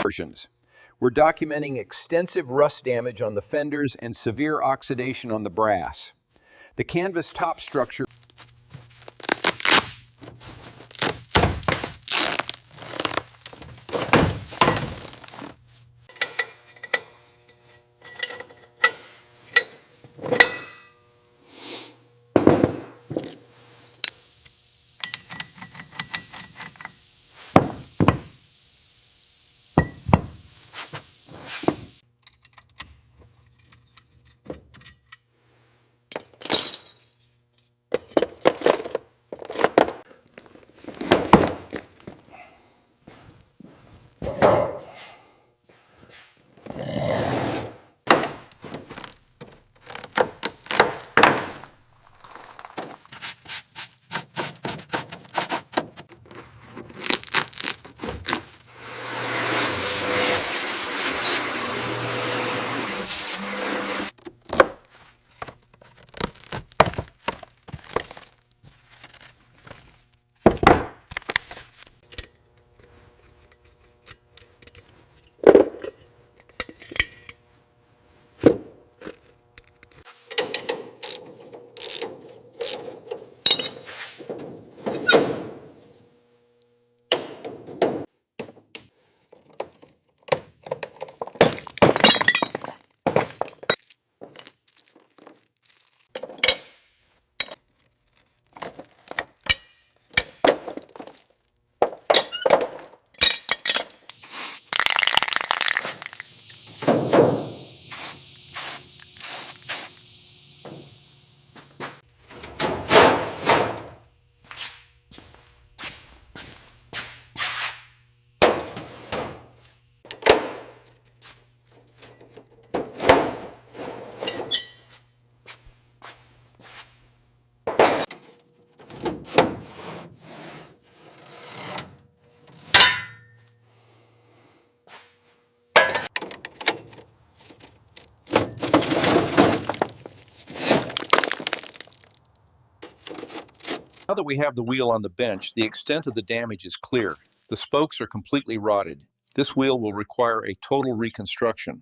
versions. We're documenting extensive rust damage on the fenders and severe oxidation on the brass. The canvas top structure Now that we have the wheel on the bench, the extent of the damage is clear. The spokes are completely rotted. This wheel will require a total reconstruction.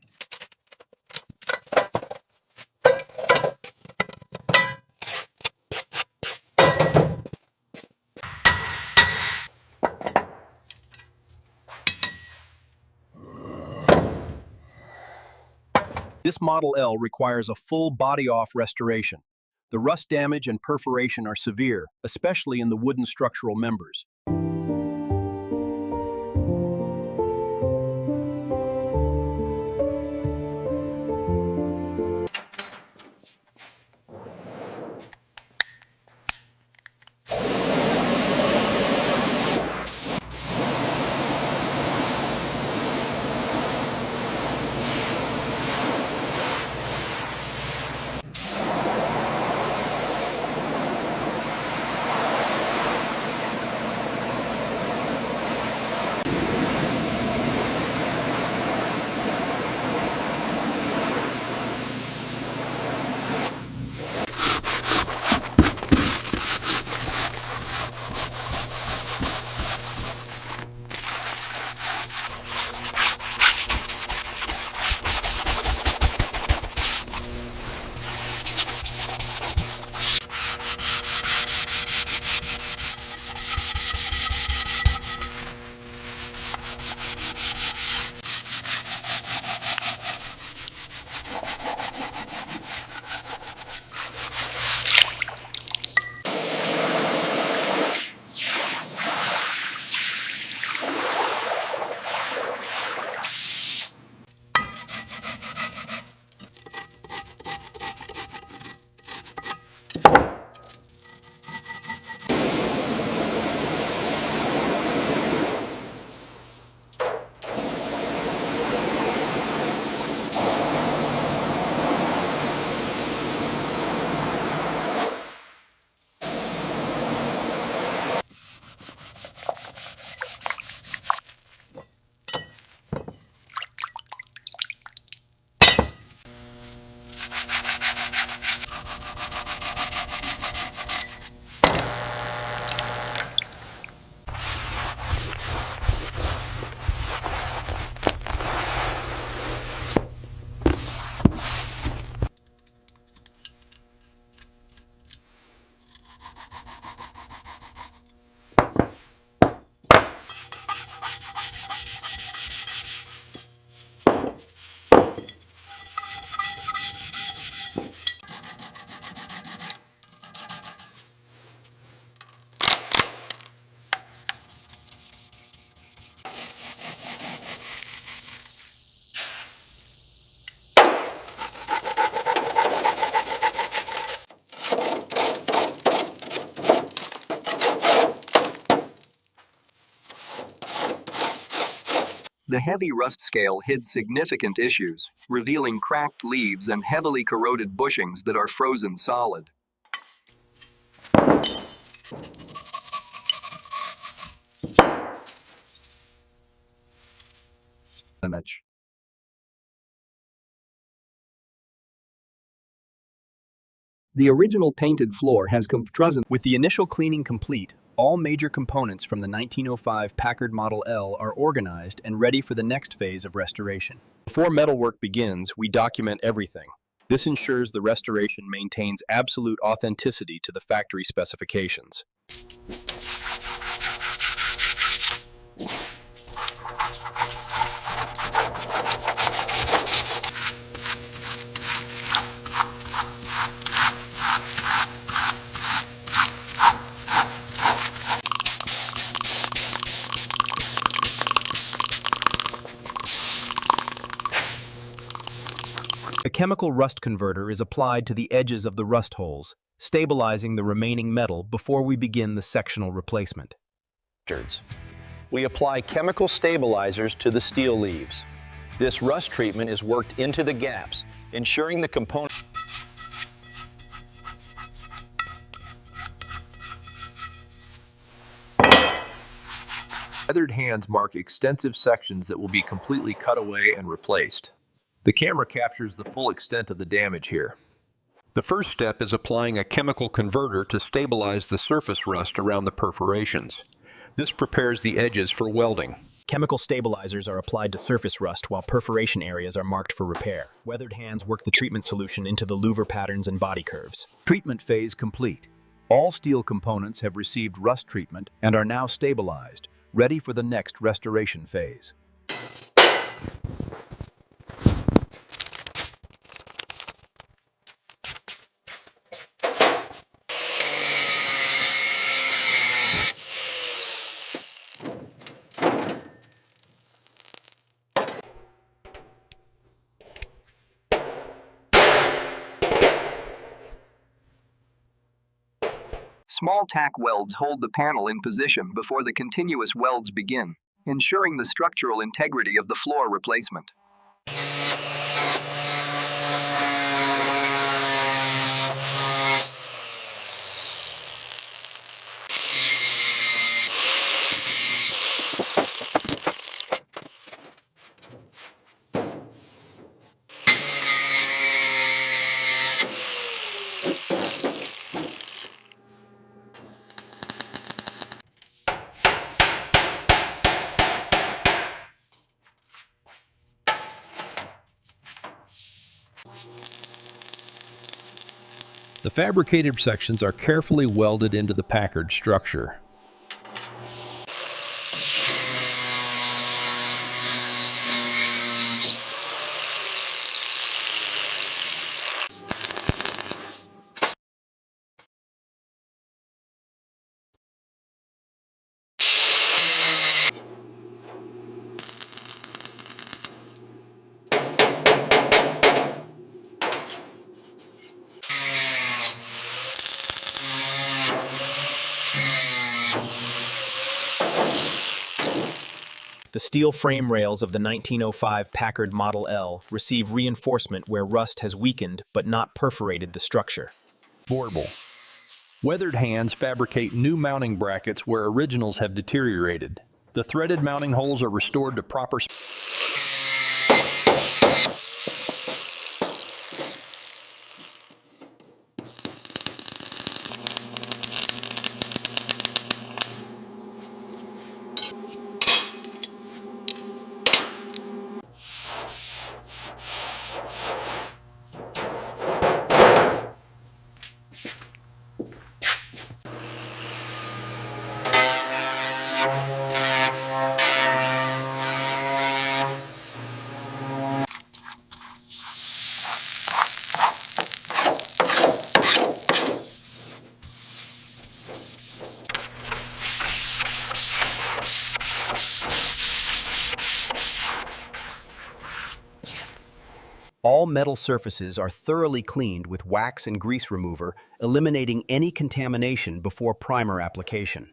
This Model L requires a full body-off restoration. The rust damage and perforation are severe, especially in the wooden structural members. The heavy rust scale hid significant issues, revealing cracked leaves and heavily corroded bushings that are frozen solid. The original painted floor has With the initial cleaning complete, all major components from the 1905 Packard Model L are organized and ready for the next phase of restoration. Before metalwork begins, we document everything. This ensures the restoration maintains absolute authenticity to the factory specifications. A chemical rust converter is applied to the edges of the rust holes, stabilizing the remaining metal before we begin the sectional replacement. We apply chemical stabilizers to the steel leaves. This rust treatment is worked into the gaps, ensuring the component. Feathered hands mark extensive sections that will be completely cut away and replaced. The camera captures the full extent of the damage here. The first step is applying a chemical converter to stabilize the surface rust around the perforations. This prepares the edges for welding. Chemical stabilizers are applied to surface rust while perforation areas are marked for repair. Weathered hands work the treatment solution into the louver patterns and body curves. Treatment phase complete. All steel components have received rust treatment and are now stabilized, ready for the next restoration phase. Small tack welds hold the panel in position before the continuous welds begin, ensuring the structural integrity of the floor replacement. The fabricated sections are carefully welded into the Packard structure. The steel frame rails of the 1905 Packard Model L receive reinforcement where rust has weakened but not perforated the structure. Vorpal. Weathered hands fabricate new mounting brackets where originals have deteriorated. The threaded mounting holes are restored to proper All metal surfaces are thoroughly cleaned with wax and grease remover, eliminating any contamination before primer application.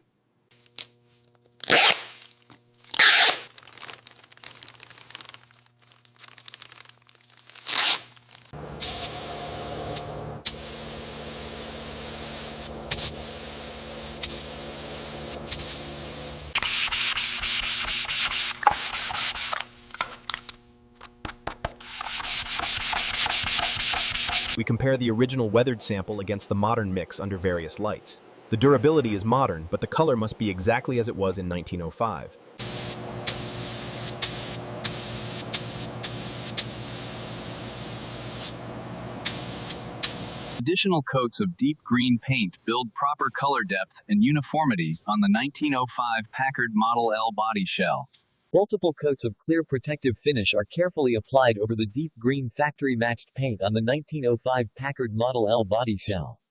We compare the original weathered sample against the modern mix under various lights. The durability is modern, but the color must be exactly as it was in 1905. Additional coats of deep green paint build proper color depth and uniformity on the 1905 Packard Model L body shell. Multiple coats of clear protective finish are carefully applied over the deep green factory-matched paint on the 1905 Packard Model L body shell.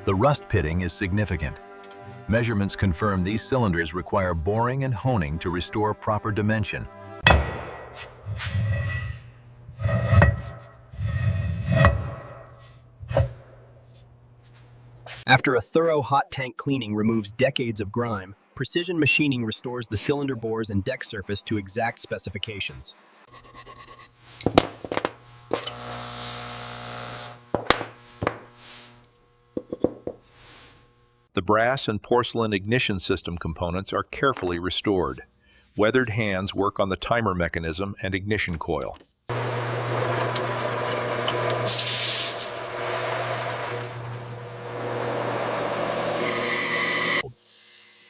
The rust pitting is significant. Measurements confirm these cylinders require boring and honing to restore proper dimension. After a thorough hot tank cleaning removes decades of grime, precision machining restores the cylinder bores and deck surface to exact specifications. The brass and porcelain ignition system components are carefully restored. Weathered hands work on the timer mechanism and ignition coil.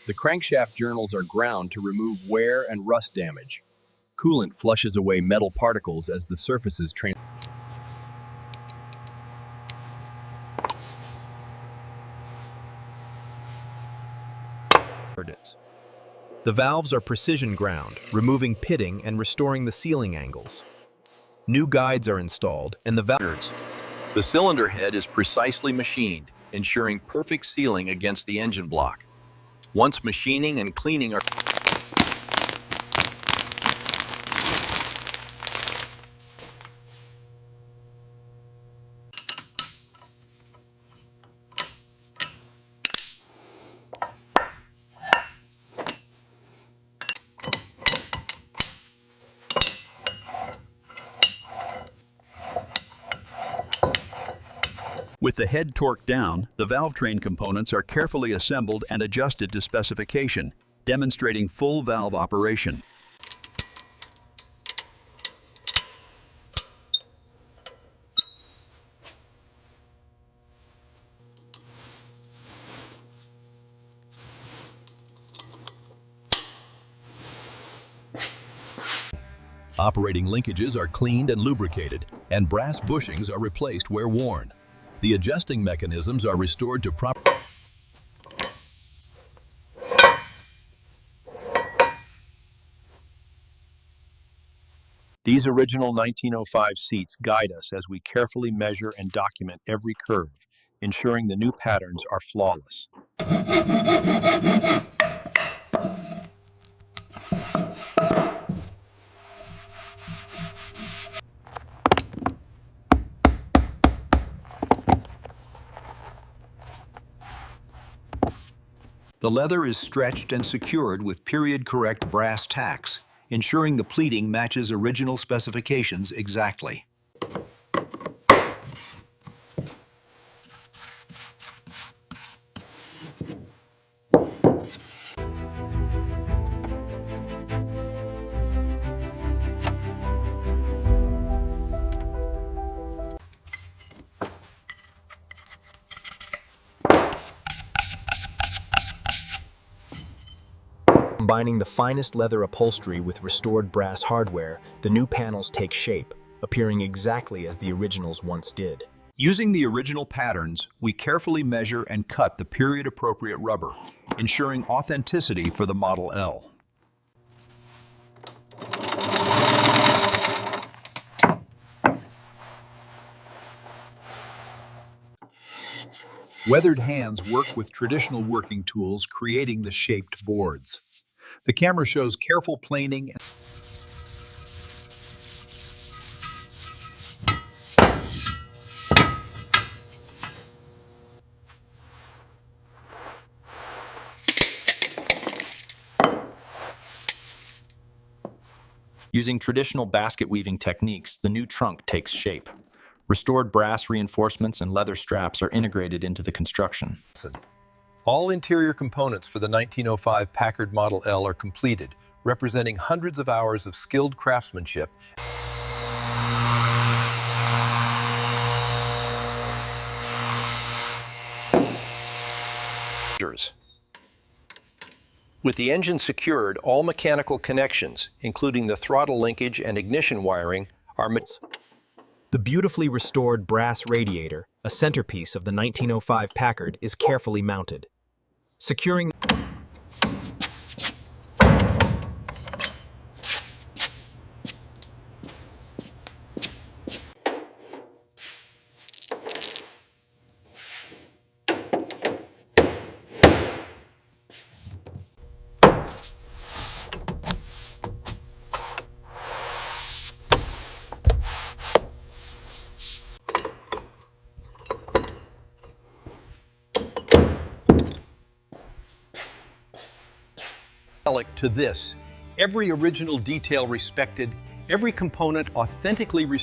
The crankshaft journals are ground to remove wear and rust damage. Coolant flushes away metal particles as the surfaces transition. The valves are precision ground, removing pitting and restoring the sealing angles. New guides are installed, and The cylinder head is precisely machined, ensuring perfect sealing against the engine block. Once machining and cleaning are With the head torqued down, the valve train components are carefully assembled and adjusted to specification, demonstrating full valve operation. Operating linkages are cleaned and lubricated, and brass bushings are replaced where worn. The adjusting mechanisms are restored to proper. These original 1905 seats guide us as we carefully measure and document every curve, ensuring the new patterns are flawless. The leather is stretched and secured with period-correct brass tacks, ensuring the pleating matches original specifications exactly. Combining the finest leather upholstery with restored brass hardware, the new panels take shape, appearing exactly as the originals once did. Using the original patterns, we carefully measure and cut the period-appropriate rubber, ensuring authenticity for the Model L. Weathered hands work with traditional working tools, creating the shaped boards. The camera shows careful planing. Using traditional basket weaving techniques, the new trunk takes shape. Restored brass reinforcements and leather straps are integrated into the construction. All interior components for the 1905 Packard Model L are completed, representing hundreds of hours of skilled craftsmanship. With the engine secured, all mechanical connections, including the throttle linkage and ignition wiring, are The beautifully restored brass radiator, a centerpiece of the 1905 Packard, is carefully mounted. Securing to this, every original detail respected, every component authentically restored.